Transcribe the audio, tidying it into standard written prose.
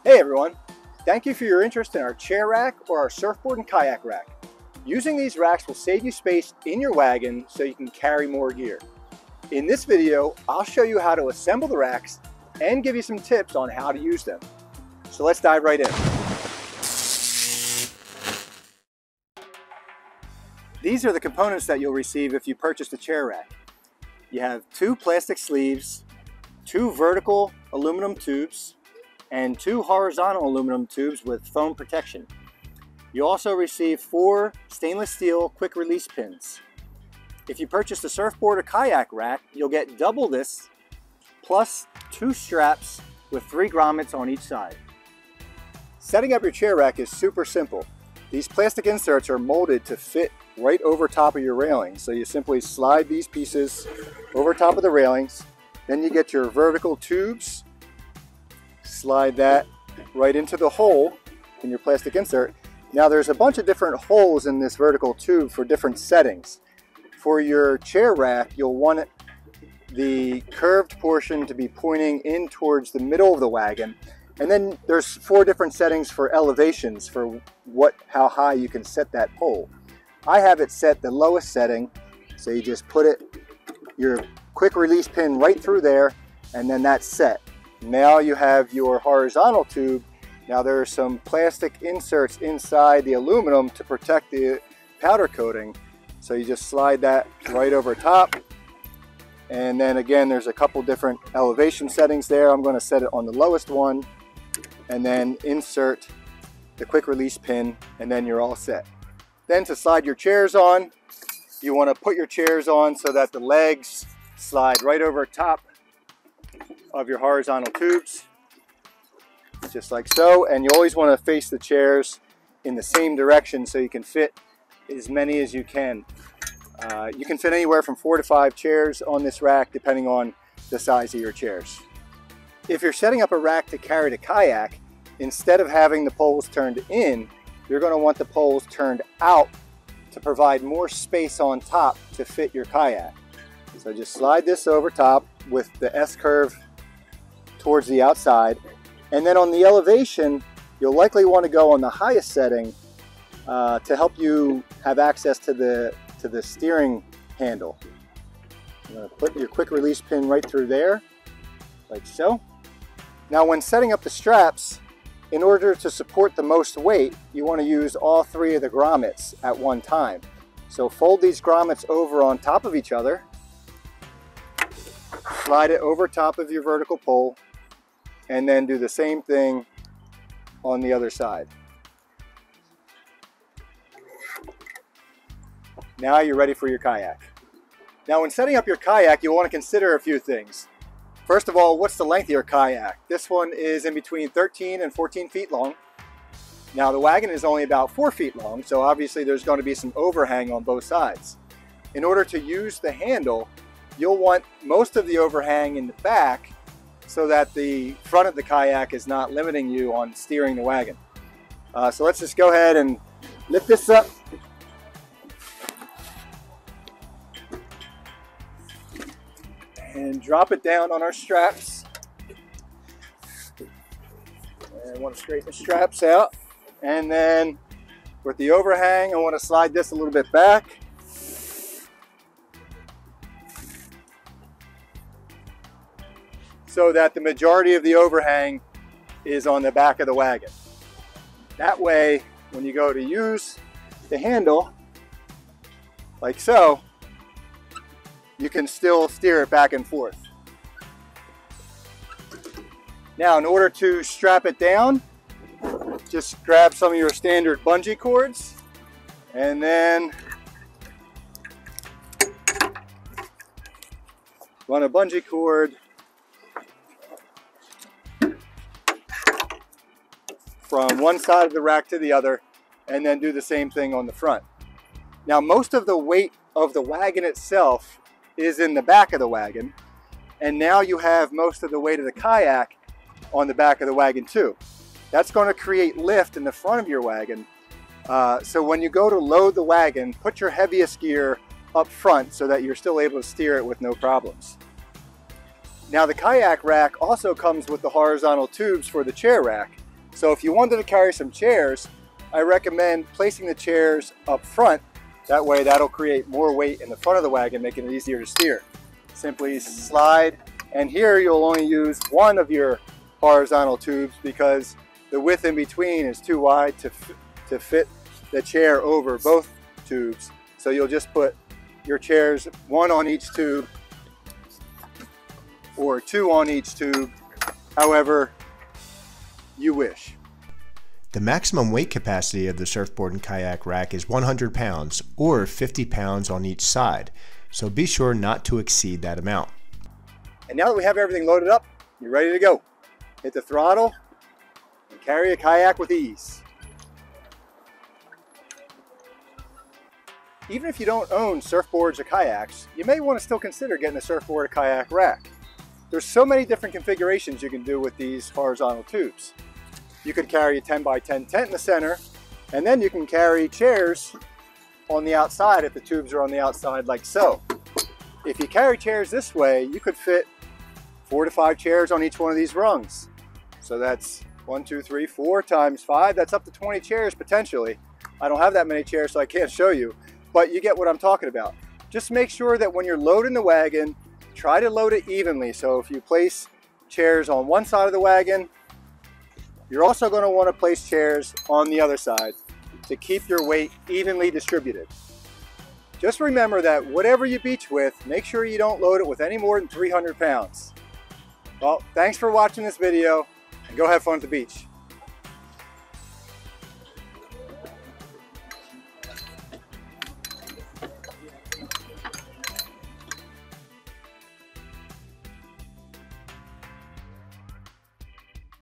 Hey everyone, thank you for your interest in our chair rack or our surfboard and kayak rack. Using these racks will save you space in your wagon so you can carry more gear. In this video, I'll show you how to assemble the racks and give you some tips on how to use them. So let's dive right in. These are the components that you'll receive if you purchase the chair rack. You have 2 plastic sleeves, 2 vertical aluminum tubes, and 2 horizontal aluminum tubes with foam protection. You also receive 4 stainless steel quick release pins. If you purchase the surfboard or kayak rack, you'll get double this plus 2 straps with 3 grommets on each side. Setting up your chair rack is super simple. These plastic inserts are molded to fit right over top of your railing. So you simply slide these pieces over top of the railings. Then you get your vertical tubes, slide that right into the hole in your plastic insert. Now there's a bunch of different holes in this vertical tube for different settings. For your chair rack, you'll want the curved portion to be pointing in towards the middle of the wagon. And then there's 4 different settings for elevations for how high you can set that pole. I have it set the lowest setting, so you just put your quick release pin right through there, and then that's set. Now you have your horizontal tube. Now there are some plastic inserts inside the aluminum to protect the powder coating. So you just slide that right over top. And then again, there's a couple different elevation settings there. I'm going to set it on the lowest one and then insert the quick release pin, and then you're all set. Then to slide your chairs on, you want to put your chairs on so that the legs slide right over top of your horizontal tubes, just like so. And you always want to face the chairs in the same direction so you can fit as many as you can. You can fit anywhere from 4 to 5 chairs on this rack depending on the size of your chairs. If you're setting up a rack to carry the kayak, instead of having the poles turned in, you're going to want the poles turned out to provide more space on top to fit your kayak. So just slide this over top with the S-curve towards the outside, and then on the elevation you'll likely want to go on the highest setting to help you have access to the steering handle. You're going to put your quick release pin right through there, like so. Now when setting up the straps, in order to support the most weight, you want to use all 3 of the grommets at one time. So fold these grommets over on top of each other, slide it over top of your vertical pole, and then do the same thing on the other side. Now you're ready for your kayak. Now when setting up your kayak, you'll want to consider a few things. First of all, what's the length of your kayak? This one is in between 13 and 14 feet long. Now the wagon is only about 4 feet long, so obviously there's going to be some overhang on both sides. In order to use the handle, you'll want most of the overhang in the back so that the front of the kayak is not limiting you on steering the wagon. So let's just go ahead and lift this up. And drop it down on our straps. And I want to straighten the straps out. And then with the overhang, I want to slide this a little bit back. So that the majority of the overhang is on the back of the wagon. That way, when you go to use the handle, like so, you can still steer it back and forth. Now, in order to strap it down, just grab some of your standard bungee cords and then run a bungee cord from one side of the rack to the other, and then do the same thing on the front. Now, most of the weight of the wagon itself is in the back of the wagon, and now you have most of the weight of the kayak on the back of the wagon too. That's going to create lift in the front of your wagon. So when you go to load the wagon, put your heaviest gear up front so that you're still able to steer it with no problems. Now the kayak rack also comes with the horizontal tubes for the chair rack. So if you wanted to carry some chairs, I recommend placing the chairs up front. That way that'll create more weight in the front of the wagon, making it easier to steer. Simply slide, and here you'll only use one of your horizontal tubes because the width in between is too wide to fit the chair over both tubes. So you'll just put your chairs one on each tube or two on each tube, however you wish. The maximum weight capacity of the surfboard and kayak rack is 100 pounds or 50 pounds on each side, so be sure not to exceed that amount. And now that we have everything loaded up, you're ready to go. Hit the throttle and carry a kayak with ease. Even if you don't own surfboards or kayaks, you may want to still consider getting a surfboard or kayak rack. There's so many different configurations you can do with these horizontal tubes. You could carry a 10 by 10 tent in the center, and then you can carry chairs on the outside if the tubes are on the outside like so. If you carry chairs this way, you could fit 4 to 5 chairs on each one of these rungs. So that's 1, 2, 3, 4 times 5. That's up to 20 chairs potentially. I don't have that many chairs, so I can't show you, but you get what I'm talking about. Just make sure that when you're loading the wagon, try to load it evenly. So if you place chairs on one side of the wagon, you're also going to want to place chairs on the other side to keep your weight evenly distributed. Just remember that whatever you beach with, make sure you don't load it with any more than 300 pounds. Well, thanks for watching this video, and go have fun at the beach.